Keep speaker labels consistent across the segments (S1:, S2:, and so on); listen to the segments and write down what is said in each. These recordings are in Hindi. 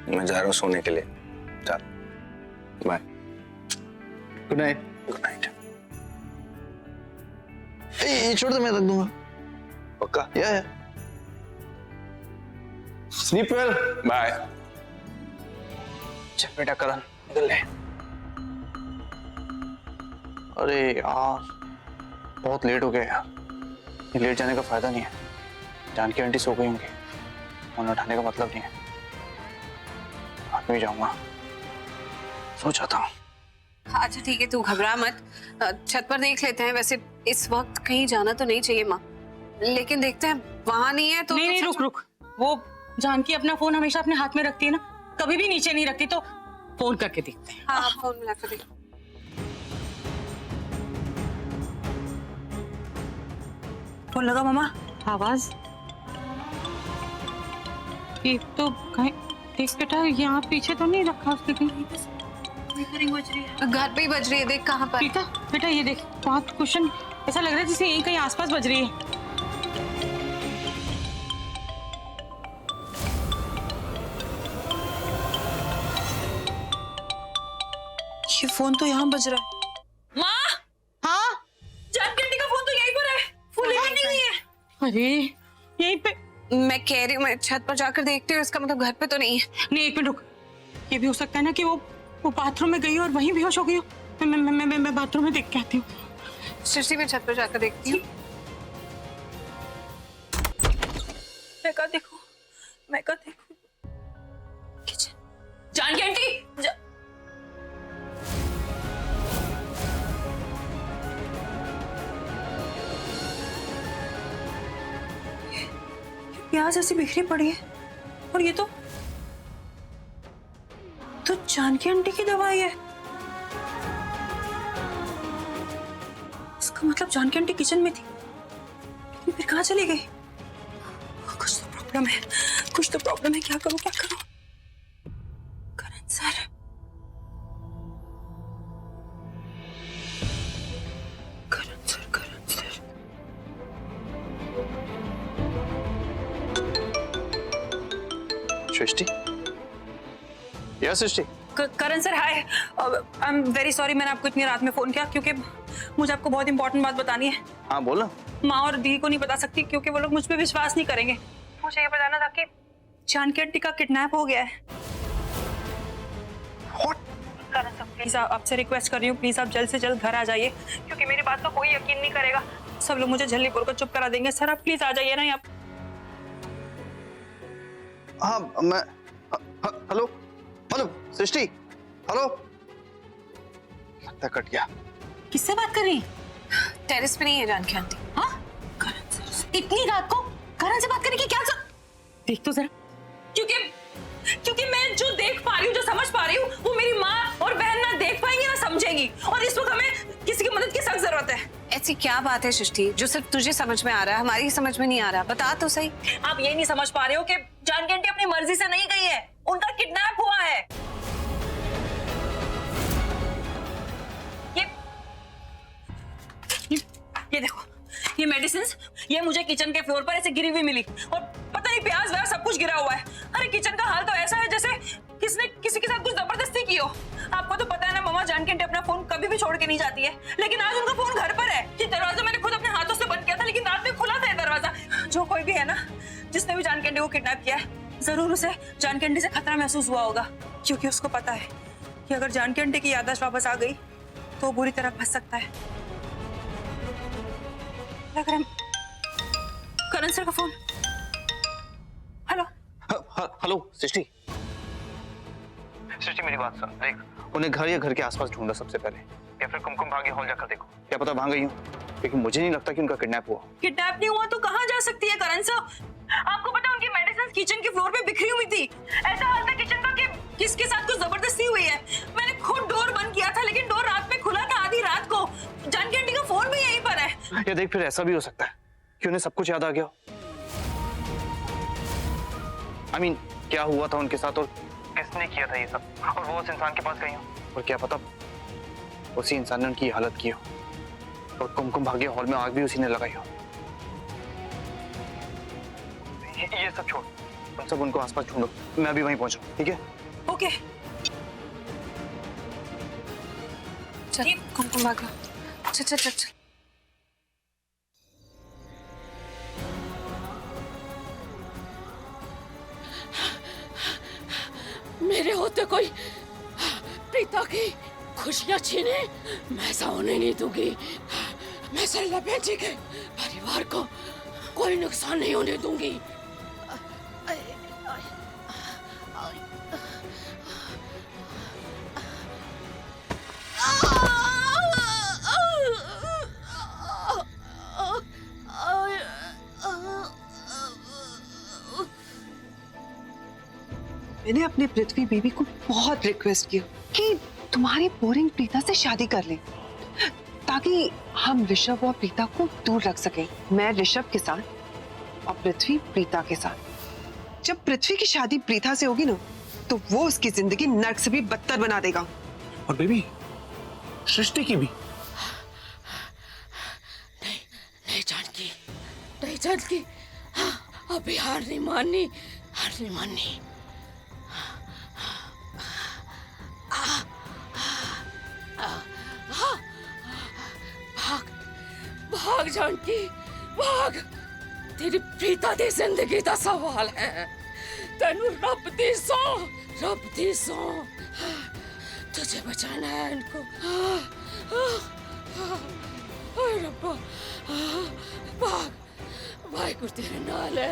S1: मैं जा रहा हूँ सोने के लिए। चल bye.
S2: Good night.
S1: Good night.
S2: ये छोड़ दे, मैं रख दूंगा।
S1: पक्का?
S2: या स्लीप वेल।
S1: बाय।
S2: चल बेटा करण निकल ले। अरे यार बहुत लेट हो गया यार। ये लेट जाने का फायदा नहीं है। जानकी आंटी सो गई होंगी, फोन उठाने का मतलब नहीं है। मैं जाऊंगा, सो जाता हूँ।
S3: अच्छा ठीक है, तू घबरा मत। छत पर देख लेते हैं। वैसे इस वक्त कहीं जाना तो नहीं चाहिए माँ, लेकिन देखते हैं। वहां नहीं है तो
S4: नहीं रुक रुक। वो जानकी अपना फोन हमेशा अपने हाथ में रखती है ना, कभी भी नीचे नहीं रखती, तो फोन करके देखते हैं।
S3: हाँ फोन मिला कर देख।
S4: फोन लगा मामा? आवाज ये तो कहीं देख बेटा, यहाँ पीछे तो नहीं रखा उसने कहीं?
S3: घर पे ही बज रही है, देख कहाँ पर।
S4: बेटा बेटा ये देख, बहुत क्वेश्चन ऐसा लग रहा है जैसे यहीं कहीं आसपास बज रही है।
S5: ये फोन तो यहाँ बज रहा है।
S4: माँ, हाँ
S5: जानकी आंटी का फोन तो यहीं पर है, फोन लेकर नहीं गई है।
S4: अरे यहीं पे।
S3: मैं कह रही हूँ, मैं छत पर जाकर देखती हूँ। इसका मतलब घर पे तो नहीं है।
S4: नहीं एक मिनट रुक, ये भी हो सकता है ना कि वो बाथरूम में गई और वहीं बेहोश हो गई हो। मैं बाथरूम में देख के आती हूँ।
S3: सृष्टि मैं छत पर जाकर देखती हूँ।
S5: मैं कहा देखूं, मैं कहा देखूं। किचन। जानकी आंटी प्याज ऐसी बिखरी पड़ी है, और ये तो जानकी आंटी की दवाई है। इसका मतलब जानकी आंटी किचन में थी, लेकिन फिर कहाँ चली गई? कुछ तो प्रॉब्लम है, कुछ तो प्रॉब्लम है। क्या करूं क्या करूं? Karan sir, Karan sir, Karan sir.
S2: Srishti, या Srishti.
S5: Karan sir hi, I am very sorry मैंने आपको इतनी रात में फोन किया, क्योंकि मुझे आपको बहुत इंपॉर्टेंट बात बतानी है।
S2: हाँ बोल ना।
S5: माँ और दी को नहीं बता सकती, क्योंकि वो लोग मुझ पे विश्वास नहीं करेंगे। मुझे ये बताना था कि जानकी आंटी का किडनैप हो गया है। करण सर प्लीज आपसे रिक्वेस्ट कर रही हूँ, प्लीज आप जल्द से जल्द घर आ जाइए, क्योंकि मेरी बात को कोई यकीन नहीं करेगा। सब लोग मुझे झल्ली बोलकर चुप करा देंगे। सर आप प्लीज आ जाइए ना। आप
S2: हाँ मैं हेलो हेलो सृष्टि, हेलो। लगता कट गया।
S4: किससे बात कर रही?
S3: टेरेस पे नहीं है जानकी आंटी।
S4: हाँ
S5: करण सर,
S4: इतनी रात को करण से बात करने की क्या देख तो जरा।
S5: क्योंकि मैं जो देख पा रही हूँ, जो समझ पा रही हूँ, वो मेरी माँ और बहन ना देख पाएंगी ना समझेंगी, और इस वक्त हमें किसी की मदद की सख्त जरूरत है।
S3: ऐसी क्या बात है सृष्टि जो सिर्फ तुझे समझ में आ रहा है, हमारी समझ में नहीं आ रहा? बता तो सही।
S5: आप ये नहीं समझ पा रहे हो कि जानकी आंटी अपनी मर्जी से नहीं गई है, उनका किडनैप हुआ है। ये देखो, ये मेडिसिन्स, ये मुझे किचन के फ्लोर पर ऐसे गिरी हुई मिली, और पता नहीं प्याज व्याज सब कुछ गिरा हुआ है। अरे किचन का हाल तो ऐसा है जैसे किसने किसी के साथ कुछ जबरदस्ती की हो। आपको तो पता है ना मामा, जानकी आंटी अपना फोन कभी भी छोड़ के नहीं जाती है, लेकिन आज उनका फोन घर पर है। ये दरवाजा मैंने खुद अपने हाथों से बंद किया था, लेकिन रात में खुला था ये दरवाजा। जो कोई भी है ना, जिसने भी जानकी आंटी को किडनैप किया है, जरूर उसे जानकी आंटी से खतरा महसूस हुआ होगा, क्योंकि उसको पता है कि अगर जानकी आंटी की याददाश्त वापस आ गई तो वो बुरी तरह फंस सकता है। लग रहा है करण सर का फोन। हेलो
S2: हेलो सृष्टि। सृष्टि मेरी बात सुन, देख उन्हें घर या घर के आसपास ढूंढा सबसे पहले, या फिर कुमकुम भाग्य हॉल जाकर देखो। क्या पता वहां गई हूँ, लेकिन मुझे नहीं लगता कि उनका किडनैप हुआ।
S5: किडनैप नहीं हुआ तो कहाँ जा सकती है करण सर? आपको पता है उनकी मेडिसिन किचन के फ्लोर पे बिखरी हुई थी। ऐसा हाल था किचन का कि किसके साथ कुछ जबरदस्ती हुई है। मैंने खुद डोर बंद किया था, लेकिन डोर रात में खुला था, आधी रात को। जानकी आंटी का फोन भी यहीं पर है।
S2: या देख, फिर ऐसा भी हो सकता है कि उन्हें सब कुछ याद आ गया। I mean, क्या हुआ था उनके साथ और किसने किया था ये सब, और वो उस इंसान के पास गई हो, और क्या पता उसी इंसान ने उनकी हालत की हो, और कुमकुम भाग्य हॉल में आग भी उसी ने लगाई हो। ये सब छोड़, तुम सब उनको आसपास ढूंढो, मैं भी वहीं पहुंचू, ठीक है?
S5: ओके।
S3: चल कुमकुम भाग लो। चल चल चल चल।
S6: मेरे होते कोई प्रीता की खुशियां छीने मैं ऐसा होने नहीं दूंगी। मैं सरला बहन जी के परिवार को कोई नुकसान नहीं होने दूंगी।
S7: मैंने अपने पृथ्वी बेबी को बहुत रिक्वेस्ट की कि तुम्हारी बोरिंग प्रीता से शादी कर ले, ताकि हम ऋषभ और प्रीता को दूर रख सकें। मैं ऋषभ के साथ और पृथ्वी प्रीता के साथ। जब पृथ्वी की शादी प्रीता से होगी ना, तो वो उसकी जिंदगी नर्क से भी बदतर बना देगा।
S1: और बेबी सृष्टि की भी।
S6: नहीं जानकी, नहीं जानकी, अभी हार नहीं माननी, हार नहीं माननी। भाग, भाग जानकी, भाग। तेरी प्रीता दी जिंदगी का सवाल है। तेनू रब दी सौ तुझे बचाना है इनको। रब्बा, भाग, वाहिगुरू तेरे नाल है।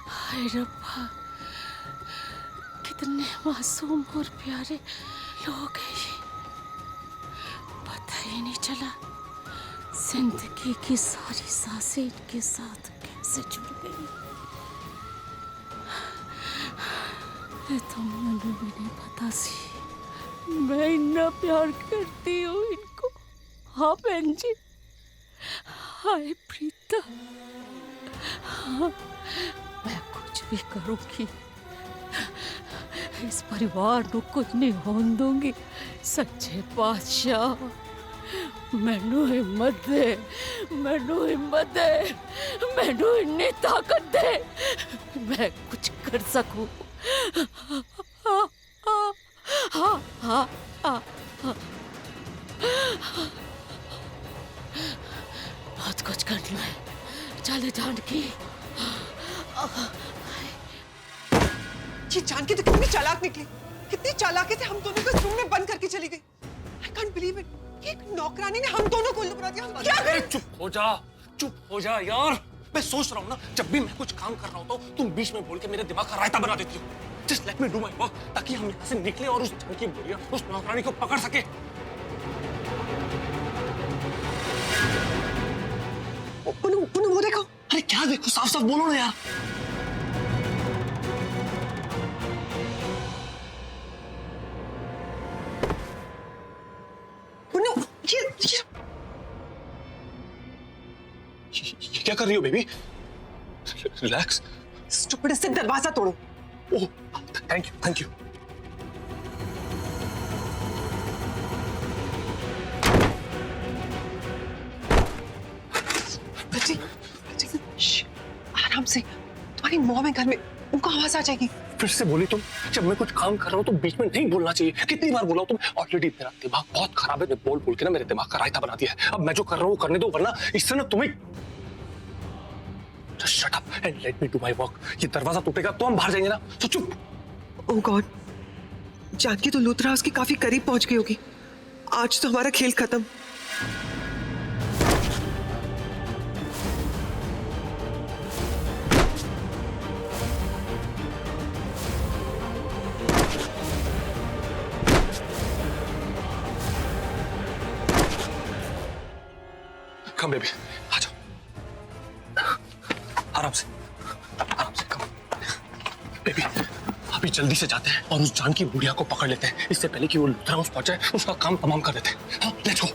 S6: हाय रब्बा, कितने मासूम और प्यारे लोग हैं ये। पता ही नहीं चला जिंदगी की सारी सांसें इनके साथ कैसे जुड़ गई। ये तो मैंने भी नहीं पता सी। मैं इतना प्यार करती हूँ इनको। हाँ बहन जी, हाय प्रीता, हाँ मैं कुछ भी करूंगी, इस परिवार को कुछ नहीं होने दूंगी। सच्चे पातशाह मैनू हिम्मत दे, मैनू हिम्मत दे, मैनू इतनी ताकत दे, मैं कुछ कर सकूं। बहुत कुछ करना है। चले जानकी।
S7: ये जानकी तो कितनी चालाक निकली, कितनी चालाकी से हम दोनों को इस रूम में बंद करके चली गई। I can't believe it। एक नौकरानी ने हम दोनों को उल्लू बना दिया। हम क्या करें?
S1: चुप हो जा यार। मैं सोच रहा हूँ ना, जब भी मैं कुछ काम कर रहा होता हूँ, तुम बीच में बोल के मेरे दिमाग का रायता बना देती हो। Just let me do my work, ताकि हम यहाँ से निकले और उस जानकी बुढ़िया, उस नौकरानी को पकड़ सके।
S7: पुनः वो देखो।
S1: अरे क्या देखो, साफ साफ बोलो ना यार। ये क्या कर रही हो बेबी? रिलैक्स।
S7: स्टूपिड, इससे दरवाजा तोड़ो।
S1: Oh thank you.
S7: आराम से, तुम्हारी मॉम है घर में, उनको आवाज आ जाएगी।
S1: फिर से बोली तुम। जब मैं कुछ काम कर रहा हूँ तो बीच में नहीं बोलना चाहिए। कितनी बार बोला हूँ तुम? ऑलरेडी मेरा दिमाग बहुत खराब है। बोल बोल के ना मेरे दिमाग का रायता बना दिया है। अब मैं जो कर रहा हूँ करने दो, वरना इससे ना तुम्हें। Just shut up and let me do my work। ये दरवाजा टूटेगा तो हम बाहर जाएंगे ना, तो चुप।
S7: ओह गॉड, जानकी तो लूथरा उसके काफी करीब पहुंच गई होगी। आज तो हमारा खेल खत्म।
S1: कम बेबी, आ जाओ। आराम से कम। बेबी, अभी अभी जल्दी से जाते हैं और उस जानकी बुढ़िया को पकड़ लेते हैं, इससे पहले कि वो लुथरा हाउस पहुंचे उसका काम तमाम कर देते हैं। हाँ, लेट्स गो।